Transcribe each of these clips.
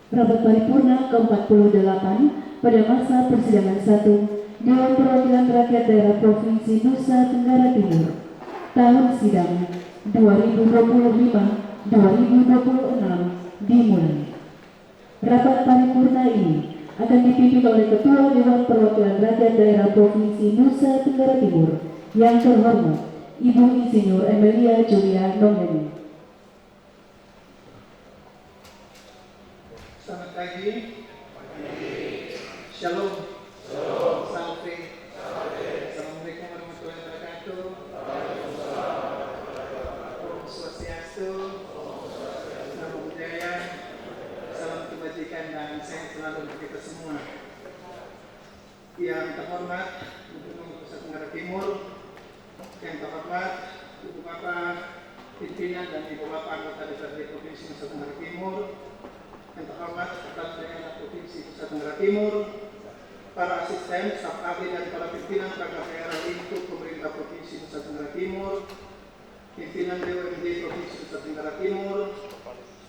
Rapat Paripurna ke-48 pada masa persidangan 1 Dewan Perwakilan Rakyat Daerah Provinsi Nusa Tenggara Timur tahun sidang 2025-2026 dimulai. Rapat paripurna ini akan dipimpin oleh Ketua Dewan Perwakilan Rakyat Daerah Provinsi Nusa Tenggara Timur yang terhormat Ibu Insinyur Emilia Julia Nongeni. Selamat pagi. Shalom. Salve. Assalamualaikum warahmatullahi wabarakatuh. Om Swastiastu. Namo Buddhaya. Salam kebajikan dan sehat selalu untuk kita semua. Yang terhormat Gubernur Nusa Tenggara Timur, yang terhormat Ibu Bapak pimpinan dan Ibu Bapak anggota DPRD Provinsi Nusa Tenggara Timur, yang terhormat Kepala Daerah Provinsi Nusa Tenggara Timur, para asisten, staf ahli dan para pimpinan perangkat daerah lingkup pemerintah Provinsi Nusa Tenggara Timur, pimpinan BUMD Provinsi Nusa Tenggara Timur,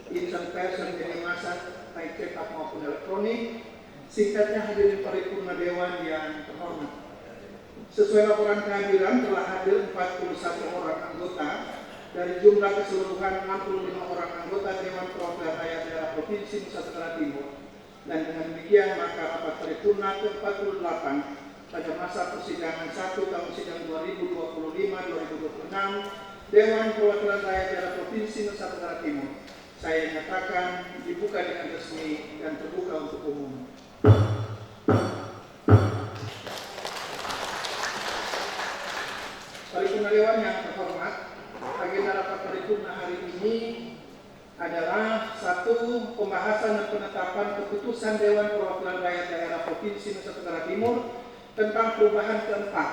insan pers dan media massa baik cetak maupun elektronik, singkatnya hadirin paripurna dewan yang terhormat. Sesuai laporan kehadiran telah hadir 41 orang anggota dari jumlah keseluruhan 65 orang anggota Dewan Perwakilan Rakyat Daerah Provinsi Nusa Tenggara Timur. Dan dengan demikian maka rapat paripurna ke-48 pada masa persidangan 1 tahun sidang 2025-2026 Dewan Perwakilan Rakyat Daerah Provinsi Nusa Tenggara Timur saya nyatakan dibuka dengan resmi dan terbuka untuk umum. Paripurna Dewan yang terhormat, agenda rapat paripurna hari ini adalah 1. Pembahasan dan penetapan keputusan Dewan Perwakilan Rakyat Daerah Provinsi Nusa Tenggara Timur tentang perubahan keempat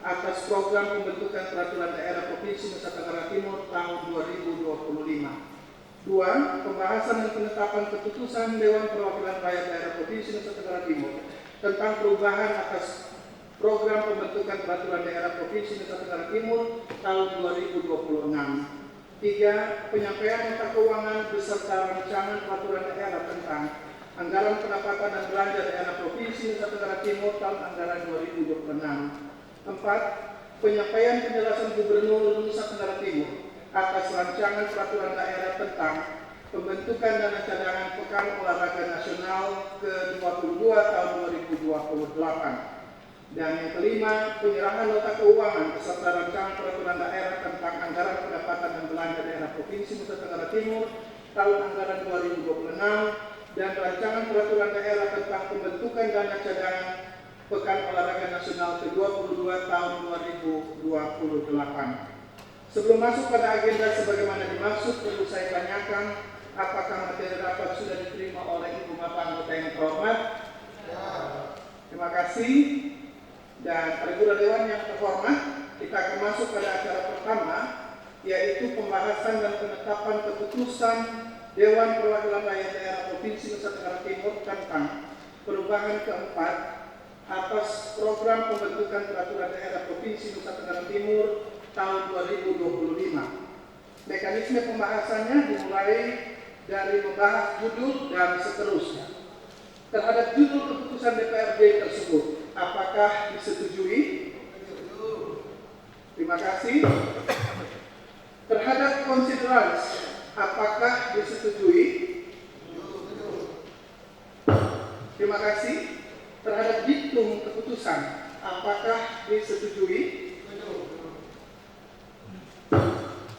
atas program pembentukan peraturan daerah Provinsi Nusa Tenggara Timur tahun 2025. 2. Pembahasan dan penetapan keputusan Dewan Perwakilan Rakyat Daerah Provinsi Nusa Tenggara Timur tentang perubahan atas program pembentukan peraturan daerah Provinsi Nusa Tenggara Timur tahun 2026. 3. Penyampaian nota keuangan beserta rancangan peraturan daerah tentang anggaran pendapatan dan belanja daerah Provinsi Nusa Tenggara Timur tahun anggaran 2026. 4. Penyampaian penjelasan Gubernur Nusa Tenggara Timur atas rancangan peraturan daerah tentang pembentukan dana cadangan Pekan Olahraga Nasional ke-22 tahun 2028. Dan yang kelima, penyerahan nota keuangan beserta rancangan peraturan daerah tentang anggaran pendapatan dan belanja daerah Provinsi Nusa Tenggara Timur tahun anggaran 2026 dan rancangan peraturan daerah tentang pembentukan dana cadangan Pekan Olahraga Nasional ke-22 tahun 2028. Sebelum masuk pada agenda sebagaimana dimaksud, perlu saya tanyakan apakah materi rapat sudah diterima oleh Ibu Bapak anggota yang terhormat? Ya. Terima kasih. Dan paripurna dewan yang terhormat, kita akan masuk pada acara pertama, yaitu pembahasan dan penetapan keputusan Dewan Perwakilan Rakyat Daerah Provinsi Nusa Tenggara Timur tentang perubahan keempat atas program pembentukan peraturan daerah Provinsi Nusa Tenggara Timur tahun 2025. Mekanisme pembahasannya dimulai dari membahas judul dan seterusnya. Terhadap judul keputusan DPRD tersebut, apakah disetujui? Terima kasih. Terhadap considerance, apakah disetujui? Terima kasih. Terhadap diktum keputusan, apakah disetujui?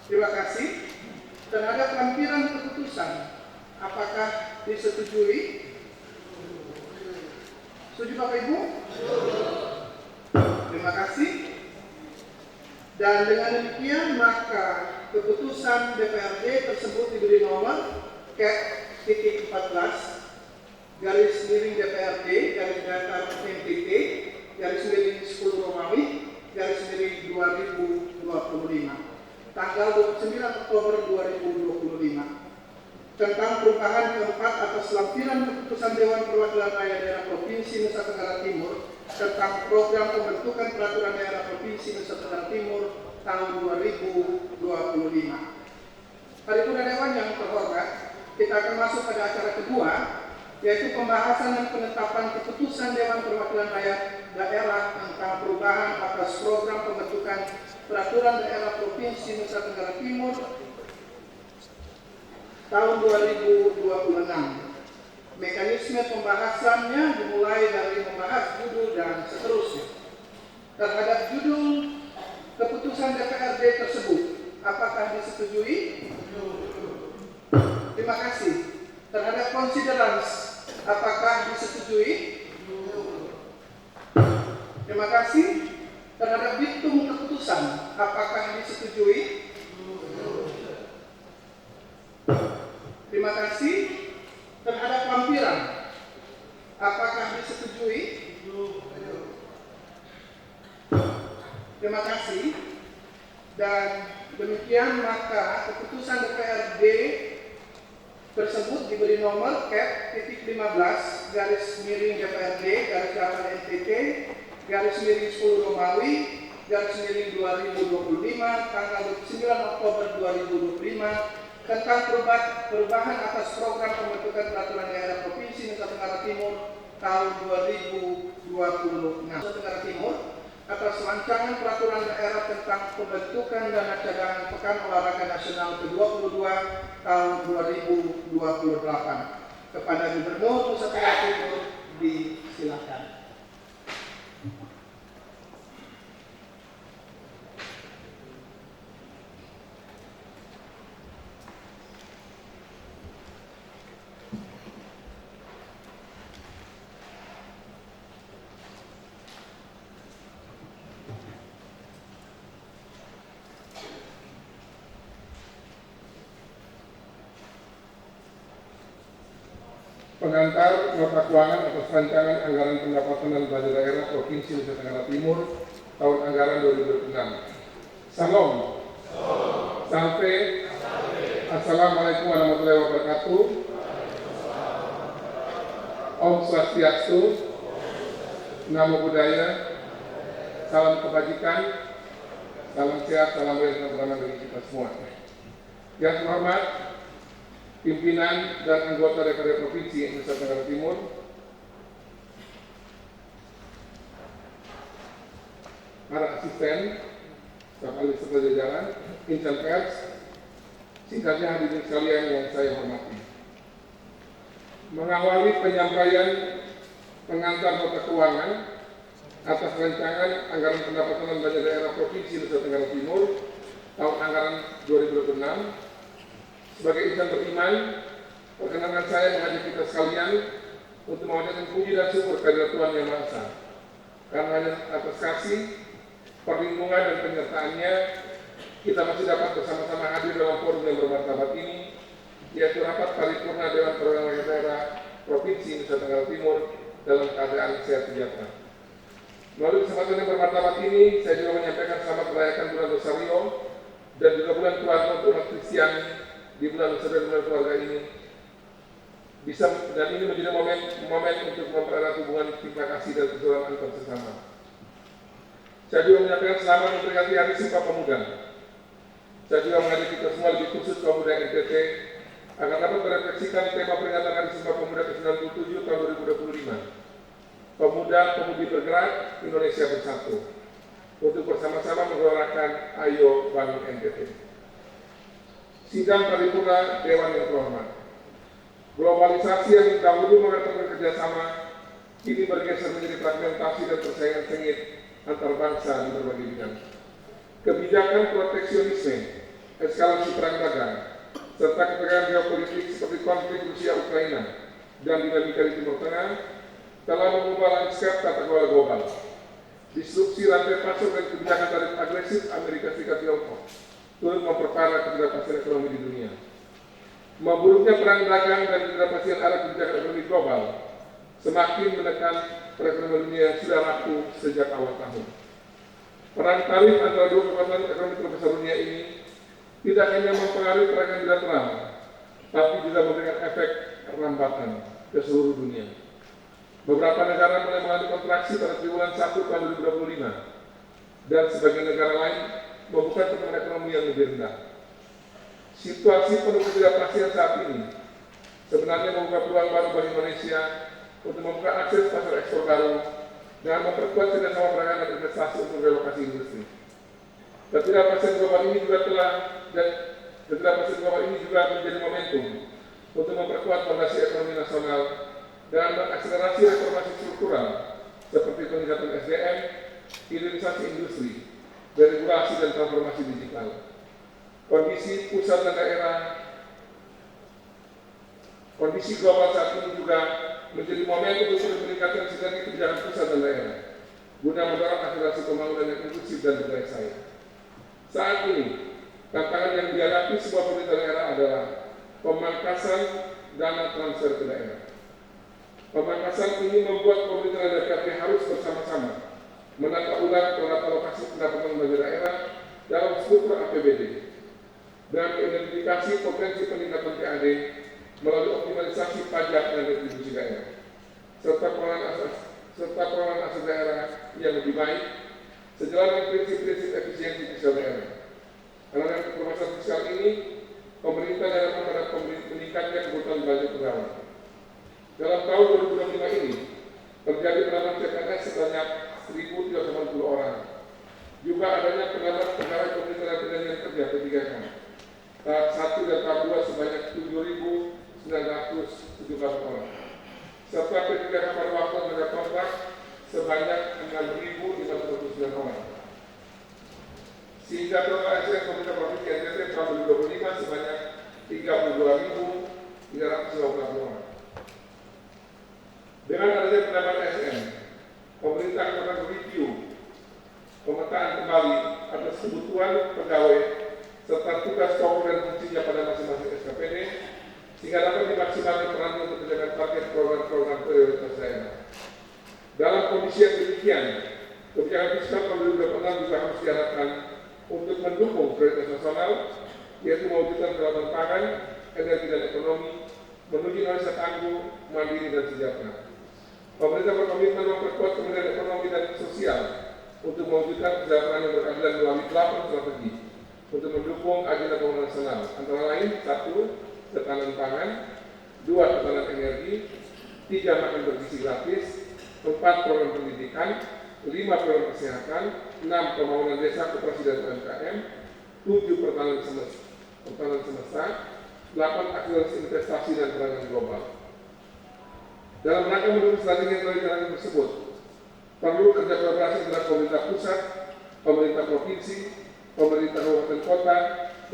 Terima kasih. Terhadap lampiran keputusan, apakah disetujui? Setuju Bapak Ibu? Terima kasih. Dan dengan demikian maka keputusan DPRD tersebut diberi nomor CAT-14 garis miring DPRD garis datar NTT garis miring 10 Romawi garis miring 2025 tanggal 29 Oktober 2025 tentang perubahan keempat atas lampiran keputusan Dewan Perwakilan Rakyat Daerah Provinsi Nusa Tenggara Timur tentang program pembentukan peraturan daerah Provinsi Nusa Tenggara Timur tahun 2025. Paripurna Dewan yang terhormat, kita akan masuk pada acara kedua, yaitu pembahasan dan penetapan keputusan Dewan Perwakilan Rakyat Daerah tentang perubahan atas program pembentukan peraturan daerah Provinsi Nusa Tenggara Timur tahun 2026. Mekanisme pembahasannya dimulai dari membahas judul dan seterusnya. Terhadap judul keputusan DPRD tersebut, apakah disetujui? Terima kasih. Terhadap considerance, apakah disetujui? Terima kasih. Terhadap diktum keputusan, apakah disetujui? Terima kasih. Terhadap lampiran, apakah disetujui? Terima kasih. Dan demikian maka keputusan DPRD tersebut diberi nomor #15 garis miring DPRD garis datar NTT garis miring 10 Romawi garis miring 2025 tanggal 9 Oktober 2025 tentang perubahan atas program pembentukan peraturan daerah Provinsi Nusa Tenggara Timur tahun 2026 Nusa Tenggara Timur atas rancangan peraturan daerah tentang pembentukan dana cadangan Pekan Olahraga Nasional ke-22 tahun 2028. Kepada Gubernur Nusa Tenggara Timur disilakan. Pengantar nota keuangan atas rancangan anggaran pendapatan dan belanja daerah Provinsi Nusa Tenggara Timur tahun anggaran 2026. Salam. Sampai. Assalamualaikum warahmatullahi wabarakatuh. Om Swastiastu. Namo Buddhaya. Salam kebajikan. Salam sehat, salam bersama bagi kita semua. Yang terhormat pimpinan dan anggota DPRD Provinsi Nusa Tenggara Timur, para asisten, staf ahli serta jajaran, insan pers, singkatnya hadirin sekalian yang saya hormati. Mengawali penyampaian pengantar nota keuangan atas rancangan anggaran pendapatan dan belanja daerah Provinsi Nusa Tenggara Timur tahun anggaran 2026. Sebagai insan beriman, perkenankan saya mengajak kita sekalian untuk memanjatkan puji dan syukur kehadirat Tuhan Yang Maha Esa. Karena hanya atas kasih, perlindungan dan penyertaannya, kita masih dapat bersama-sama hadir dalam forum yang bermartabat ini, yaitu rapat paripurna Dewan Perwakilan Rakyat Daerah Provinsi Nusa Tenggara Timur dalam keadaan sehat sejahtera. Melalui kesempatan yang bermartabat ini, saya juga menyampaikan selamat merayakan bulan Rosario dan juga bulan keluarga untuk umat Kristen di bulan Rosario bulan keluarga ini. Dan ini menjadi momen untuk mempererat hubungan cinta kasih dan persaudaraan antar sesama. Saya juga menyampaikan selamat memperingati Hari Sumpah Pemuda. Saya juga mengajak kita semua lebih khusus kaum muda NTT agar dapat merefleksikan tema peringatan Hari Sumpah Pemuda ke-97 tahun 2025. Pemuda-pemudi bergerak, Indonesia bersatu. Untuk bersama-sama menggelorakan Ayo Bangun NTT. Sidang paripurna Dewan yang terhormat. Globalisasi yang dahulu mengatakan kerjasama, kini bergeser menjadi fragmentasi dan persaingan sengit antar bangsa di berbagai bidang. Kebijakan proteksionisme, eskalasi perang dagang, serta ketegangan geopolitik seperti konflik Rusia-Ukraina dan dinamika di Timur Tengah telah mengubah lanskap tata kelola global. Disrupsi rantai pasok dan kebijakan tarif agresif Amerika Serikat Tiongkok turut memperparah ketidakpastian ekonomi di dunia. Memburuknya perang dagang dan ketidakpastian arah kebijakan ekonomi global semakin menekan perekonomian dunia yang sudah rapuh sejak awal tahun. Perang tarif antara dua kekuatan ekonomi terbesar dunia ini tidak hanya mempengaruhi perdagangan bilateral, tapi juga memberikan efek rambatan ke seluruh dunia. Beberapa negara mulai mengalami kontraksi pada triwulan 1 tahun 2025 dan sebagian negara lain membuka pertumbuhan ekonomi yang lebih rendah. Situasi penuh ketidakpastian saat ini sebenarnya membuka peluang baru bagi Indonesia untuk membuka akses pasar ekspor baru dan memperkuat kerjasama perdagangan dan investasi untuk relokasi industri. Ketidakpastian global ini juga menjadi momentum untuk memperkuat fondasi ekonomi nasional dan mengakselerasi reformasi struktural seperti peningkatan SDM, hilirisasi industri, deregulasi dan transformasi digital. Kondisi pusat dan daerah, kondisi global saat ini juga menjadi momentum untuk meningkatkan sinergi kebijakan pusat dan daerah guna mendorong akselerasi pembangunan yang inklusif dan berdaya. Saat ini, tantangan yang dihadapi sebuah pemerintah daerah adalah pemangkasan dana transfer ke daerah. Pemangkasan ini membuat pemerintah dan DPRD harus bersama-sama menata ulang pola alokasi pendapatan bagi daerah dalam struktur APBD dan mengidentifikasi potensi peningkatan PAD melalui optimalisasi pajak dan retribusi daerah, serta pengelolaan aset daerah yang lebih baik sejalan dengan prinsip-prinsip efisiensi fiskal daerah. Karena dengan permasalahan fiskal ini, pemerintah daerah menghadapi meningkatnya kebutuhan belanja pegawai. Dalam tahun 2025 ini, terjadi penambahan CPNS sebanyak 1.380 orang. Juga adanya penambahan pegawai pemerintah dan tenaga kerja P3K. Tahap 1 dan tahap 2 sebanyak 7.917 orang. Serta P3K pada waktu tenaga kontrak sebanyak 6.529 orang. Sehingga total ASN pemerintah provinsi NTT tahun 2025 sebanyak 32.350 orang. Dengan adanya penambahan ASN, pemerintah akan mereview pemetaan kembali atas kebutuhan pegawai serta tugas pokok dan fungsinya pada masing-masing SKPD sehingga dapat dimaksimalkan peran untuk menjaga target program-program prioritas daerah. Dalam kondisi yang demikian, kebijakan fiskal tahun 2026 juga harus diarahkan untuk mendukung prioritas nasional, yaitu mewujudkan kedaulatan pangan, energi dan ekonomi, menuju Indonesia tangguh, mandiri dan sejahtera. Pemerintah berkomitmen memperkuat kementerian ekonomi dan sosial untuk mewujudkan kesejahteraan yang berkeadilan melalui 8 strategi untuk mendukung agenda pembangunan nasional, antara lain 1. Ketahanan pangan, 2. Ketahanan energi, 3. Makan bergizi gratis, 4. Program pendidikan, 5. Program kesehatan, 6. Pembangunan desa, koperasi dan UMKM, 7. Pertahanan semesta, 8. Akselerasi investasi dan perdagangan global. Dalam rangka mendukung strategi yang telah dijalankan tersebut, perlu kerja kolaborasi antara pemerintah pusat, pemerintah provinsi, pemerintah kabupaten kota,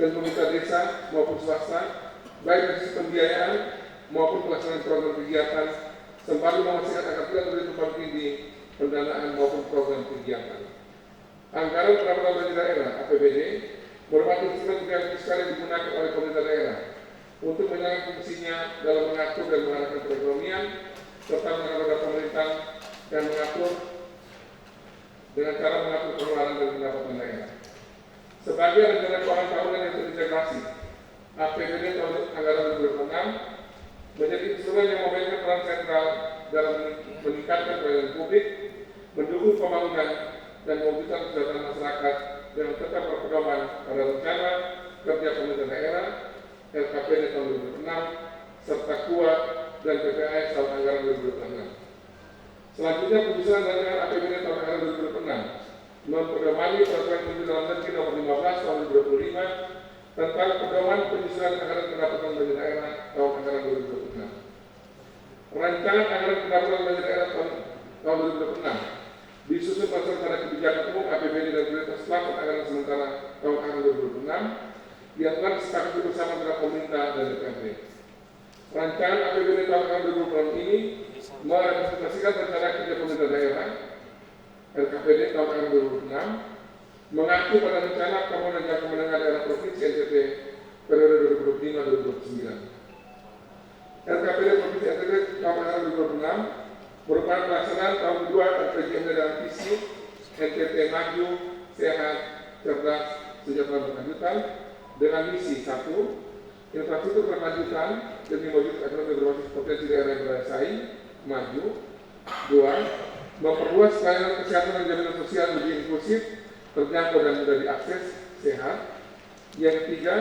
dan pemerintah desa maupun swasta, baik dari sisi pembiayaan maupun pelaksanaan program kegiatan, sembari memastikan agar tidak terjadi tumpang tindih pendanaan maupun program kegiatan. Anggaran pendapatan belanja daerah (APBD) merupakan instrumen kebijakan fiskal yang digunakan oleh pemerintah daerah untuk menjalankan fungsinya dalam mengatur dan mengarahkan perekonomian serta mengatur pemerintah dan mengatur dengan cara mengatur pengeluaran dan pendapatan daerah. Sebagai rencana keuangan tahunan yang terintegrasi, APBD tahun anggaran 2026 menjadi instrumen yang memainkan peran sentral dalam meningkatkan pelayanan publik, mendukung pembangunan dan mewujudkan kesejahteraan masyarakat dengan tetap berpedoman pada rencana kerja pemerintah daerah, LKPD tahun 2006, serta KUA dan PPAS tahun anggaran 2026. Selanjutnya, penyusunan rancangan APBD tahun anggaran 2026 memperdomani Peraturan Menteri Dalam Negeri Nomor 15 tahun 2025 tentang pedoman penyusunan anggaran pendapatan belanja daerah tahun anggaran 2026. Rancangan anggaran pendapatan belanja daerah tahun 2026 disusun berdasarkan pada kebijakan umum APBD dan prioritas plafon anggaran sementara tahun anggaran 2026 yang telah disepakati bersama antara pemerintah dan DPRD. Rancangan APBD tahun anggaran 2026 ini merepresentasikan rencana kerja pemerintah daerah LKPD tahun anggaran 2026 mengacu pada rencana pembangunan jangka menengah daerah provinsi NTT periode 2025-2029. LKPD provinsi NTT tahun anggaran 2026 merupakan pelaksanaan tahun kedua RPJMD dalam visi NTT maju, sehat, cerdas, sejahtera berkelanjutan dengan misi 1. Infrastruktur berkelanjutan demi mewujudkan ekonomi berbasis potensi daerah yang bersaing maju. 2. Memperluas pelayanan kesehatan dan jaminan sosial lebih inklusif, terjangkau dan mudah diakses, sehat. Yang ketiga,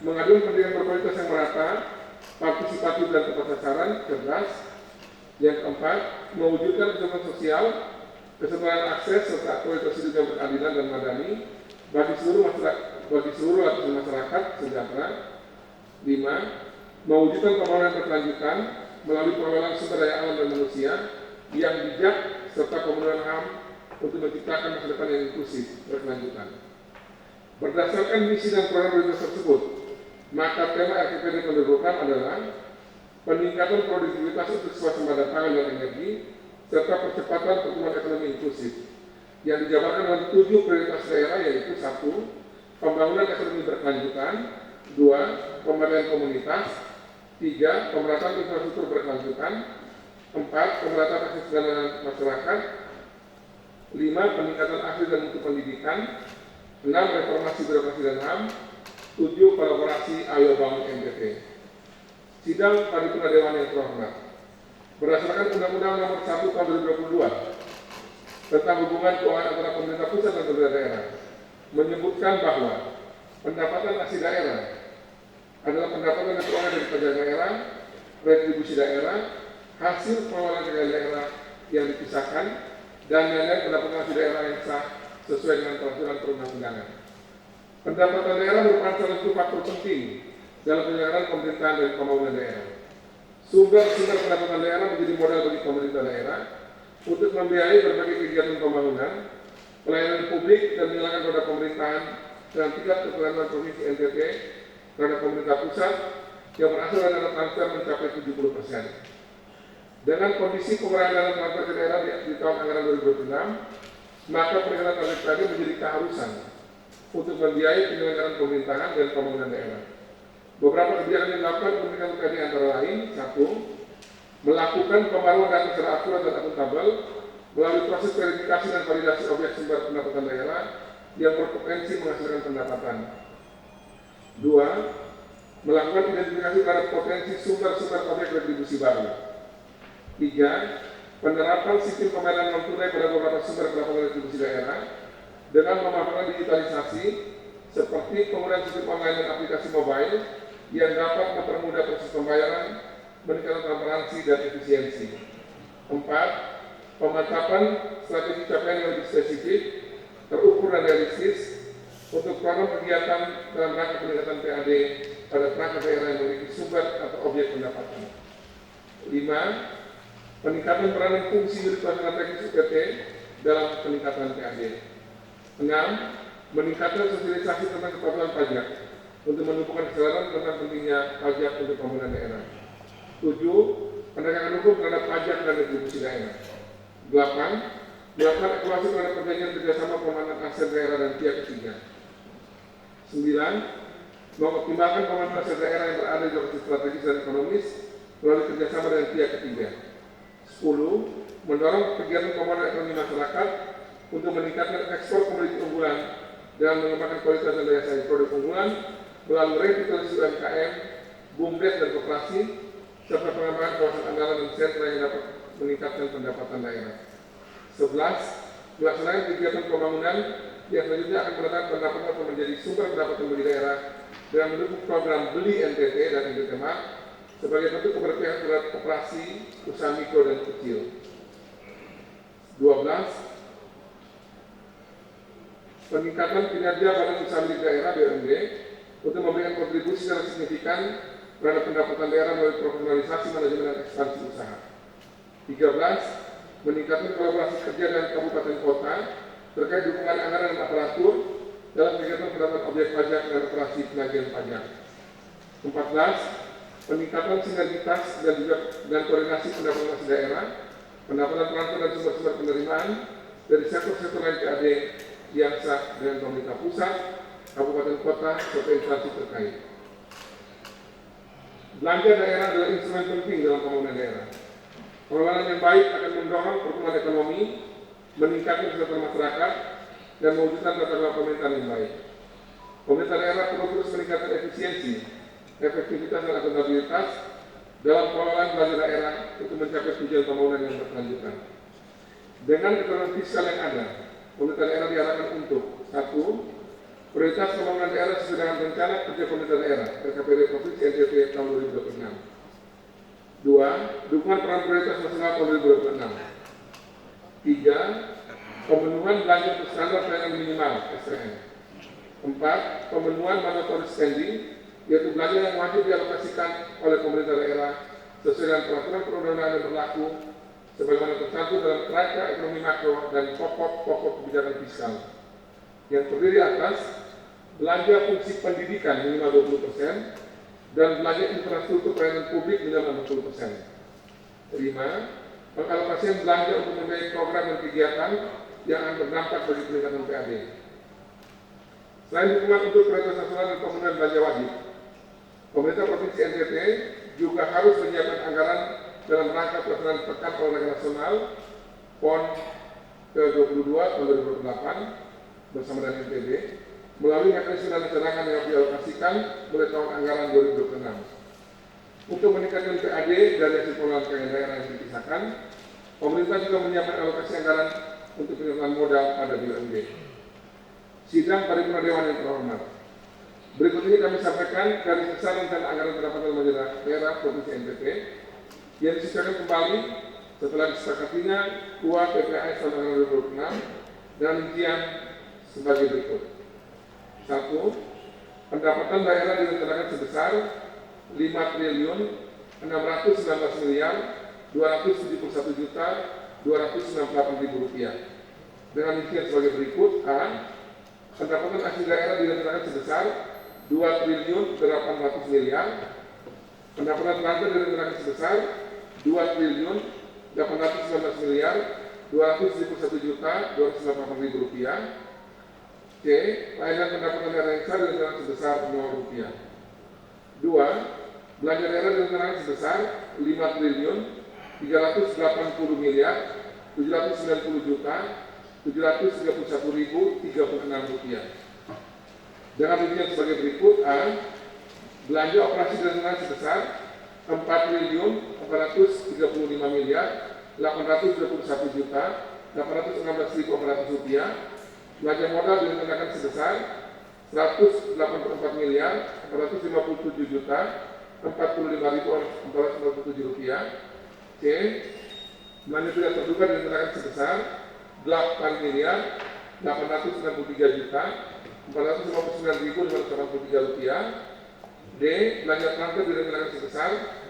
mengadukan pendidikan berkualitas yang merata, partisipatif dan tepat sasaran, cerdas. Yang keempat, mewujudkan kesetaraan sosial, kesetaraan akses serta kualitas hidup yang berkeadilan dan madani bagi seluruh lapisan masyarakat sejahtera. 5. Mewujudkan pembangunan berkelanjutan melalui pengelolaan sumber daya alam dan manusia yang bijak serta pemenuhan HAM untuk menciptakan masa depan yang inklusif berkelanjutan. Berdasarkan misi dan program prioritas tersebut, maka tema RKPD pendidikan adalah peningkatan produktivitas untuk swasembada pangan dan energi serta percepatan pertumbuhan ekonomi inklusif yang dijabarkan dalam 7 prioritas daerah, yaitu 1. Pembangunan ekonomi berkelanjutan, 2. Pemberdayaan komunitas, 3. Pemerataan infrastruktur berkelanjutan, 4. Pemerataan akses dana masyarakat, 5. Peningkatan akses dan mutu pendidikan, 6. Reformasi birokrasi dan HAM, 7. Kolaborasi Ayo Bangun NTT. Sidang Paripurna Dewan yang terhormat, berdasarkan Undang-Undang Nomor 1 Tahun 2022 tentang hubungan keuangan antara pemerintah pusat dan pemerintah daerah, menyebutkan bahwa pendapatan asli daerah adalah pendapatan dan keuangan dari pajak daerah, retribusi daerah, hasil pengelolaan kekayaan daerah yang dipisahkan, dan lain-lain pendapatan asli daerah yang sah sesuai dengan peraturan perundang-undangan. Pendapatan daerah merupakan salah satu faktor penting dalam penyelenggaraan pemerintahan dan pembangunan daerah. Sumber-sumber pendapatan daerah menjadi modal bagi pemerintah daerah untuk membiayai berbagai kegiatan pembangunan, pelayanan publik, dan menjalankan roda pemerintahan dengan tingkat keterlambatan provinsi NTT terhadap pemerintah pusat yang berasal dari dana transfer mencapai 70%. Dengan kondisi pengurangan dana transfer ke daerah di tahun anggaran 2026, maka peningkatan target tadi menjadi keharusan untuk membiayai penyelenggaraan pemerintahan dan pembangunan daerah. Beberapa kebijakan yang dilakukan pemerintah tadi antara lain: 1. Melakukan pembaruan data secara akurat dan akuntabel melalui proses verifikasi dan validasi objek sumber pendapatan daerah yang berpotensi menghasilkan pendapatan. 2. Melakukan identifikasi terhadap potensi sumber-sumber objek retribusi baru. 3. Penerapan sistem pembayaran non tunai pada beberapa sumber pendapatan retribusi daerah dengan memanfaatkan digitalisasi seperti penggunaan sistem online dan aplikasi mobile yang dapat mempermudah proses pembayaran, meningkatkan transparansi dan efisiensi. 4. Pemantapan strategi capaian yang lebih spesifik, terukur dan realistis untuk program kegiatan dalam rangka peningkatan PAD pada perangkat daerah yang memiliki sumber atau objek pendapatan. 5. Peningkatan peranan fungsi unit pelaksana teknis UPT dalam peningkatan PAD. 6. Meningkatkan sosialisasi tentang kepatuhan pajak untuk menumbuhkan kesadaran tentang pentingnya pajak untuk pembangunan daerah. 7. Penegakan hukum terhadap pajak dan retribusi daerah. 8. Melakukan evaluasi terhadap perjanjian kerjasama pemanfaatan aset daerah dan pihak ketiga. 9. Mengoptimalkan pemanfaatan aset daerah yang berada di lokasi strategis dan ekonomis melalui kerjasama dengan pihak ketiga. 10. Mendorong kegiatan pembangunan ekonomi masyarakat untuk meningkatkan ekspor komoditi unggulan dan mengembangkan kualitas dan daya saing produk unggulan melalui revitalisasi UMKM, BUMDes dan koperasi, serta pengembangan kawasan andalan dan sentra yang dapat meningkatkan pendapatan daerah. 11. Melaksanakan kegiatan pembangunan yang selanjutnya akan mendatangkan pendapatan atau menjadi sumber pendapatan bagi daerah dengan mendukung program Beli NTT dan NTT Mart sebagai bentuk keberpihakan terhadap koperasi, usaha mikro dan kecil. 12. Peningkatan kinerja Badan Usaha Milik Daerah BUMD untuk memberikan kontribusi secara signifikan terhadap pendapatan daerah melalui profesionalisasi manajemen dan ekspansi usaha. 13. Meningkatkan kolaborasi kerja dengan kabupaten kota terkait dukungan anggaran dan aparatur dalam kegiatan pendapatan objek pajak dan operasi penagihan pajak. 14. Peningkatan sinergitas dan koordinasi pendapatan asli daerah, pendapatan transfer dan sumber-sumber penerimaan dari sektor-sektor lain PAD yang sah dengan pemerintah pusat, kabupaten kota, serta instansi terkait. Belanja daerah adalah instrumen penting dalam pembangunan daerah. Pengelolaan yang baik akan mendorong pertumbuhan ekonomi, meningkatkan kesejahteraan masyarakat, dan mewujudkan tata kelola pemerintahan yang baik. Pemerintah daerah perlu terus meningkatkan efisiensi, efektivitas dan akuntabilitas dalam pengelolaan belanja daerah untuk mencapai tujuan pembangunan yang berkelanjutan. Dengan ekonomi fiskal yang ada, pemerintah daerah diarahkan untuk 1. Prioritas pembangunan daerah sesuai dengan rencana kerja pemerintah daerah RKPD Provinsi NTT tahun 2026. 2. Dukungan peran prioritas nasional tahun 2026. 3. Pemenuhan belanja untuk standar pelayanan minimal (SPM). 4. Pemenuhan mandatory spending, yaitu belanja yang wajib dialokasikan oleh pemerintah daerah sesuai dengan peraturan perundang-undangan yang berlaku sebagaimana tercantum dalam kerangka ekonomi makro dan pokok-pokok kebijakan fiskal, yang terdiri atas belanja fungsi pendidikan minimal 20% dan belanja infrastruktur pelayanan publik minimal 60%. 5. Pengalokasian belanja untuk membiayai program dan kegiatan yang akan berdampak bagi peningkatan PAD. Selain dukungan untuk prioritas nasional dan pemenuhan belanja wajib, pemerintah Provinsi NTT juga harus menyiapkan anggaran dalam rangka pelaksanaan Pekan Olahraga Nasional PON ke-22 tahun 2028 bersama dengan NTB melalui mekanisme dana cadangan yang dialokasikan mulai tahun anggaran 2026. Untuk meningkatkan PAD dari hasil pengelolaan daerah yang dipisahkan, pemerintah juga menyiapkan alokasi anggaran untuk penyaluran modal pada BUMD. Sidang Paripurna Dewan yang terhormat, berikut ini kami sampaikan garis besar rencana anggaran pendapatan belanja daerah Provinsi NTT yang disesuaikan kembali setelah disepakatinya KUA PPAS tahun anggaran 2026 dan rincian sebagai berikut. 1. Pendapatan daerah direncanakan sebesar 5.919.271.298.000 rupiah dengan rincian sebagai berikut. A. Pendapatan asli daerah direncanakan sebesar 2.800 miliar. Pendapatan transit direncanakan sebesar 2.819.271.298.000 rupiah. C. Layanan pendapatan daerah yang sah direncanakan sebesar 0 rupiah. 2. Belanja daerah direncanakan sebesar 5.390.791.036 rupiah. Dengan rincian sebagai berikut. A. Belanja operasi direncanakan sebesar 4.431.816.400 rupiah. Belanja modal direncanakan sebesar 184.457.045.497 rupiah. C. Belanja tidak terduga direncanakan sebesar 8.893.459.583 rupiah. D. Belanja transfer direncanakan sebesar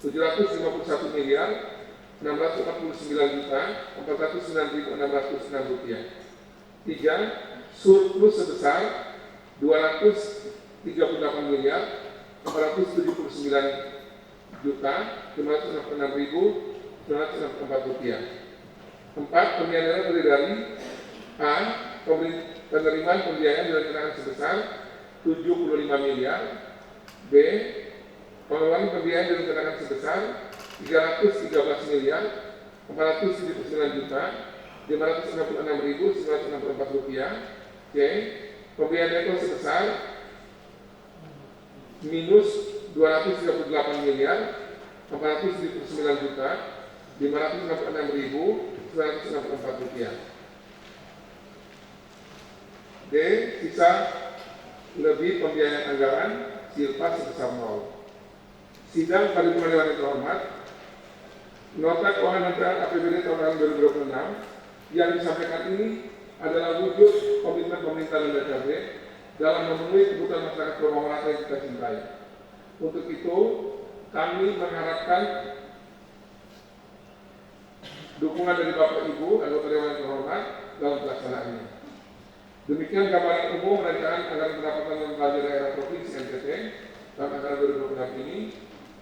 759.649.409.606 rupiah. 3. Surplus sebesar 238.569.566.964 rupiah. 4. Pembiayaan daerah terdiri dari A. Penerimaan pembiayaan direncanakan sebesar 75 miliar. B. Pengeluaran pembiayaan direncanakan sebesar 339.566.964 rupiah. C. Pembiayaan netto sebesar minus 238.479.566.964 rupiah. D. Sisa lebih pembiayaan anggaran silpas sebesar 0. Sidang Paripurna Dewan yang terhormat, nota keuangan anggaran APBD tahun 2026 yang disampaikan ini adalah wujud komitmen pemerintah dan DPRD dalam memenuhi kebutuhan masyarakat Pulau Merata yang kita cintai. Untuk itu, kami mengharapkan dukungan dari Bapak Ibu anggota Dewan yang terhormat dalam pelaksanaannya. Demikian gambaran umum rancangan anggaran pendapatan dan belanja daerah Provinsi NTT tahun anggaran 2026 ini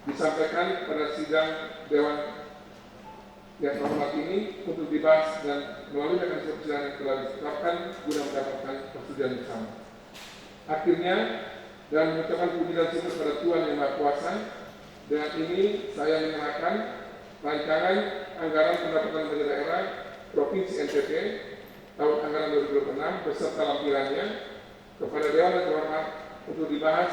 disampaikan pada sidang Dewan yang terhormat ini untuk dibahas dan melalui mekanisme persidangan yang telah ditetapkan guna mendapatkan persetujuan bersama. Akhirnya, dan mengucapkan puji dan syukur kepada Tuhan Yang Maha Kuasa, dengan ini saya menyerahkan rancangan anggaran pendapatan belanja daerah Provinsi NTT tahun anggaran 2026 beserta lampirannya kepada Dewan yang terhormat untuk dibahas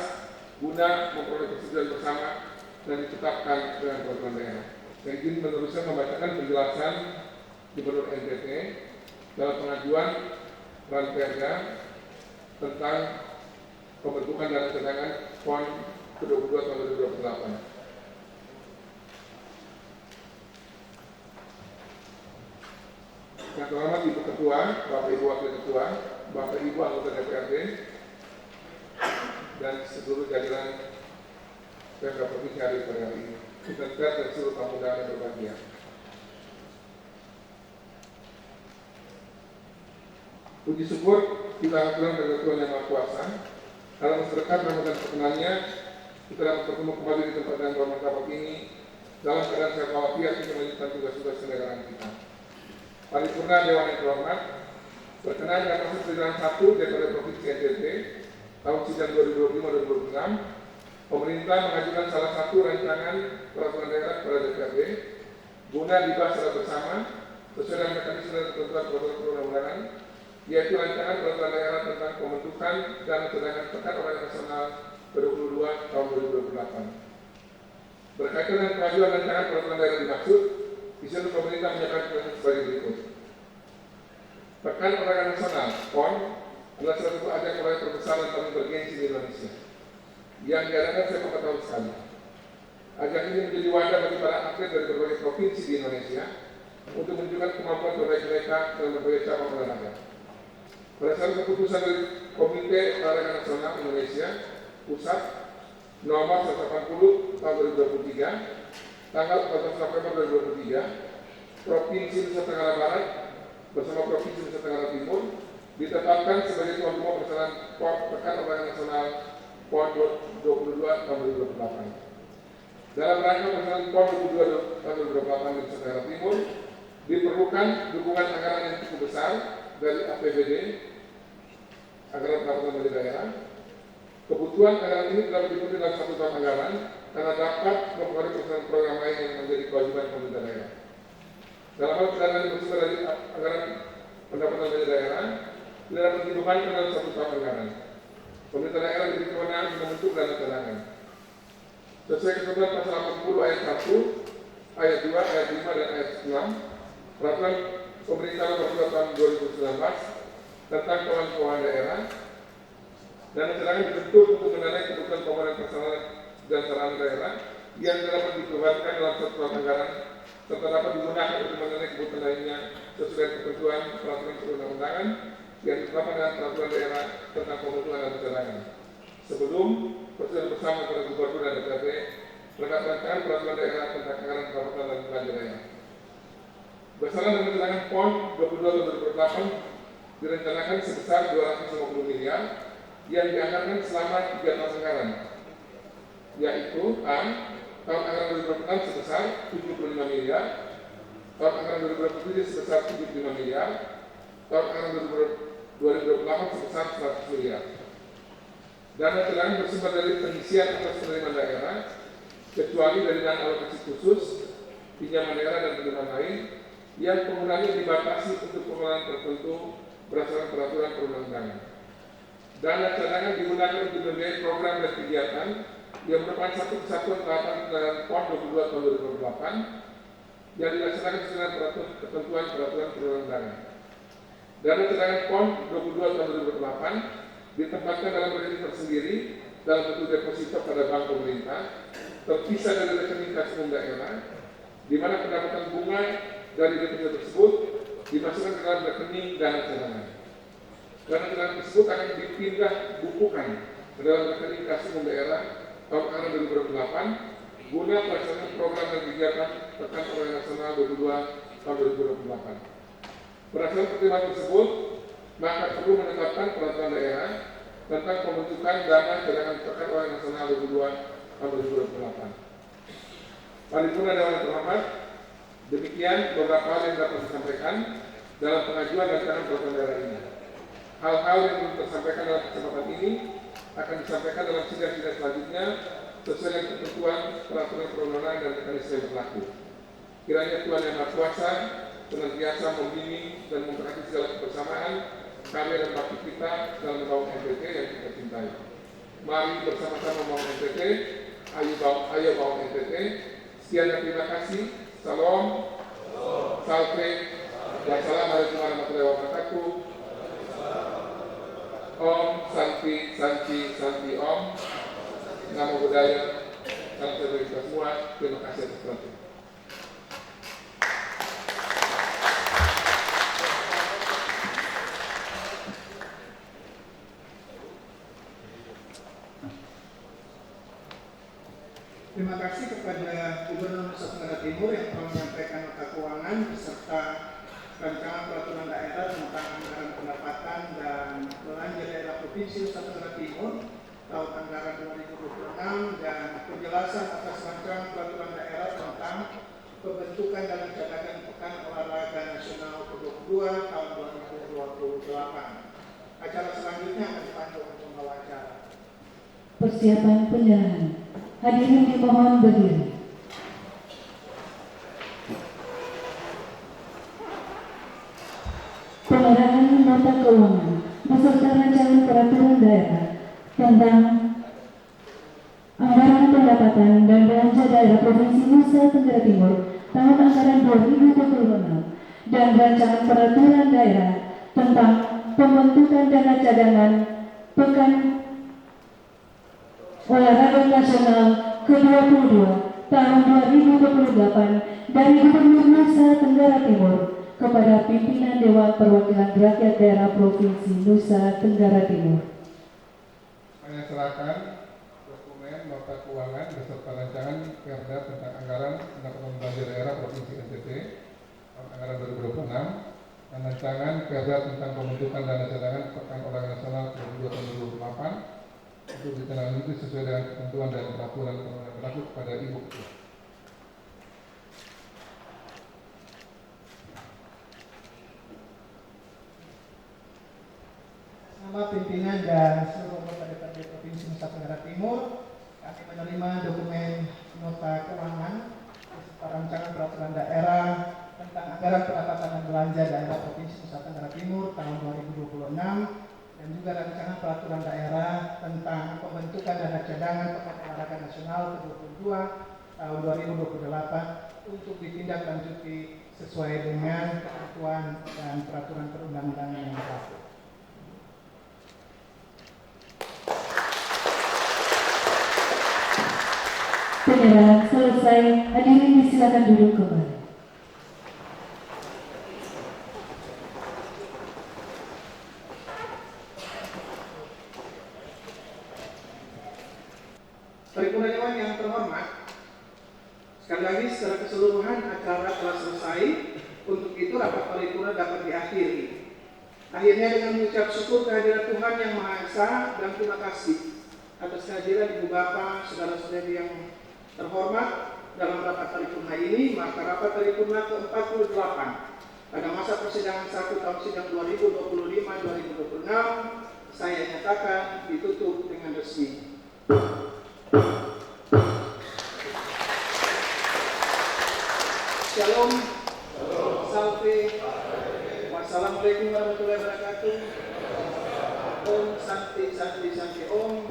guna memperoleh persetujuan bersama dan ditetapkan dengan peraturan daerah. Saya ingin meneruskan membacakan penjelasan Gubernur NTT dalam pengajuan Ranperda tentang pembentukan dana cadangan PON ke-22 tahun 2028. Yang terhormat Ibu Ketua, Bapak Ibu Wakil Ketua, Bapak Ibu anggota DPRD, dan seluruh jajaran Pemda Provinsi hadir pada hari ini, dan seluruh tamu undangan yang berbahagia. Puji syukur kita haturkan kepada Tuhan Yang Maha Kuasa. Dalam berkat Ramadan perkenannya, kita dapat bertemu kembali di tempat yang bermartabat ini dalam keadaan sehat walafiat untuk melanjutkan tugas-tugas kenegaraan kita. Paripurna Dewan yang terhormat, berkenaan dengan proses perjalanan 1 DPRD Provinsi NTT tahun sidang 2025-2026, pemerintah mengajukan salah satu rancangan peraturan daerah kepada DPRD guna dibahas secara bersama sesuai dengan mekanisme dan ketentuan peraturan perundang-undangan, yaitu rancangan peraturan daerah tentang pembentukan dan cadangan Pekan Olahraga Nasional ke-22 tahun 2028. Berkaitan dengan pengajuan rancangan peraturan daerah dimaksud, Isu pemerintah menyampaikan sebagai berikut. Pekan Olahraga Nasional (PON) adalah salah satu ajang olahraga terbesar dan paling bergengsi di Indonesia yang diadakan setiap 4 tahun sekali. Ajang ini menjadi wadah bagi para atlet dari berbagai provinsi di Indonesia untuk menunjukkan kemampuan terbaik mereka dalam berbagai cabang olahraga. Berdasarkan keputusan dari Komite Olahraga Nasional Indonesia Pusat nomor 180 tahun 2023 tanggal 14 November 2023, Provinsi Nusa Tenggara Barat bersama Provinsi Nusa Tenggara Timur ditetapkan sebagai tuan rumah pelaksanaan PON Pekan Olahraga Nasional PON 22 tahun 2028. Dalam rangka pelaksanaan PON 22 tahun 2028 di Nusa Tenggara Timur, diperlukan dukungan anggaran yang cukup besar dari APBD, anggaran pendapatan dari daerah. Kebutuhan anggaran ini dapat dipenuhi dalam 1 tahun anggaran karena dapat mempengaruhi pelaksanaan program lain yang menjadi kewajiban pemerintah daerah. Dalam hal pendanaan yang bersumber dari anggaran pendapatan dari daerah, tidak dapat dibebankan dalam 1 tahun anggaran. Pemerintah daerah diberi kewenangan membentuk dana cadangan. Sesuai ketentuan pasal 80 ayat 1, ayat 2, ayat 5, dan ayat 6, Peraturan Pemerintah Nomor 2 Tahun 2019 tentang keuangan daerah, dana cadangan dibentuk untuk mendanai kebutuhan komponen personal dan sarana daerah yang dapat dibebankan dalam 1 tahun anggaran serta dapat digunakan untuk mendanai kebutuhan lainnya sesuai ketentuan peraturan perundang-undangan yang ditetapkan dengan peraturan daerah tentang pembentukan dana cadangan. Sebelum persetujuan bersama antara Gubernur dan DPRD terhadap rancangan peraturan daerah tentang anggaran pendapatan dan belanja daerah. Besaran dana cadangan PON 22 2028 direncanakan sebesar 250 miliar yang dianggarkan selama 3 tahun anggaran, yaitu A. Tahun anggaran 2026 sebesar 75 miliar, tahun anggaran 2027 sebesar 75 miliar, tahun anggaran 2028 sebesar 100 miliar. Dana cadangan bersumber dari pengisian atas penerimaan daerah, kecuali dari dana alokasi khusus, pinjaman daerah dan penerimaan lain, yang penggunaannya dibatasi untuk pengelolaan tertentu berdasarkan peraturan perundang-undangan. Dana cadangan digunakan untuk membiayai program dan kegiatan yang merupakan satu kesatuan tahapan pelaksanaan PON 22 tahun 2028 yang dilaksanakan sesuai dengan ketentuan peraturan perundang-undangan. Dana cadangan PON 22 tahun 2028 ditempatkan dalam rekening tersendiri dalam bentuk deposito pada bank pemerintah, terpisah dari rekening kas umum daerah, di mana pendapatan bunga dari deposito tersebut dimasukkan ke dalam rekening dana cadangan. Dana cadangan tersebut akan dipindah bukukan ke dalam rekening kas umum daerah tahun anggaran 2028 guna pelaksanaan program dan kegiatan Pekan Olahraga Nasional 22 tahun 2028. Berdasarkan pertimbangan tersebut, maka perlu menetapkan peraturan daerah tentang pembentukan dana cadangan Pekan Olahraga Nasional 22 tahun 2028. Paripurna Dewan yang terhormat, demikian beberapa hal yang dapat disampaikan dalam pengajuan dan cadangan peraturan daerah ini. Hal-hal yang belum tersampaikan dalam kesempatan ini akan disampaikan dalam sidang-sidang selanjutnya sesuai dengan ketentuan peraturan perundang-undangan dan mekanisme yang berlaku. Kiranya Tuhan Yang Maha Kuasa senantiasa membimbing dan memberkati segala kebersamaan, karya dan bakti kita dalam membangun NTT yang kita cintai. Mari bersama-sama membangun NTT. Ayo bangun NTT. Sekian dan terima kasih. Salam. Salve. Wassalamualaikum warahmatullahi wabarakatuh. Om Terima kasih kepada Gubernur Nusa Tenggara Timur yang telah menyampaikan nota keuangan beserta rancangan peraturan daerah tentang anggaran pendapatan dan belanja daerah Provinsi Nusa Tenggara Timur tahun anggaran 2026 dan penjelasan atas rancangan peraturan daerah tentang pembentukan dan cadangan Pekan Olahraga Nasional ke-22 tahun 2028. Acara selanjutnya akan dipandu oleh pembawa acara. Persiapan penyerahan. Hadirin dimohon berdiri. Penyerahan nota keuangan beserta rancangan peraturan daerah tentang anggaran pendapatan dan belanja daerah Provinsi Nusa Tenggara Timur tahun anggaran 2026 dan rancangan peraturan daerah tentang pembentukan dana cadangan Pekan Olahraga Nasional ke-22 tahun 2028 dari Gubernur Nusa Tenggara Timur kepada pimpinan Dewan Perwakilan Rakyat Daerah Provinsi Nusa Tenggara Timur. Saya serahkan dokumen nota keuangan beserta rancangan perda tentang anggaran pendapatan belanja daerah Provinsi NTT tahun anggaran 2026 dan rancangan perda tentang pembentukan dana cadangan Pekan Olahraga Nasional ke-22 untuk ditindaklanjuti sesuai dengan ketentuan dan peraturan yang berlaku kepada Ibu Ketua. Nama pimpinan dan seluruh anggota DPRD Provinsi Nusa Tenggara Timur, kami menerima dokumen nota keuangan beserta rancangan peraturan daerah tentang anggaran pendapatan dan belanja daerah Provinsi Nusa Tenggara Timur tahun 2026 dan juga rancangan peraturan daerah tentang pembentukan dana cadangan Pekan Olahraga Nasional ke-22 tahun 2028 untuk ditindaklanjuti sesuai dengan ketentuan dan peraturan perundang-undangan yang berlaku. Penyerahan selesai. Hadirin disilakan duduk kembali. Paripurna Dewan yang terhormat, sekali lagi secara keseluruhan acara telah selesai. Untuk itu rapat paripurna dapat diakhiri. Akhirnya dengan mengucap syukur kehadiran Tuhan Yang Maha Esa dan terima kasih atas kehadiran Ibu Bapak, saudara-saudari yang terhormat dalam rapat paripurna ini, maka rapat paripurna ke-48 pada masa persidangan 1 tahun sidang 2025-2026 saya nyatakan ditutup dengan resmi. Shalom, Salve, wassalamualaikum warahmatullahi wabarakatuh. Om Santi Santi Santi Om.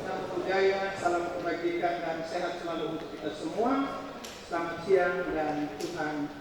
Namo Buddhaya, salam kebajikan dan sehat selalu untuk kita semua. Selamat siang dan Tuhan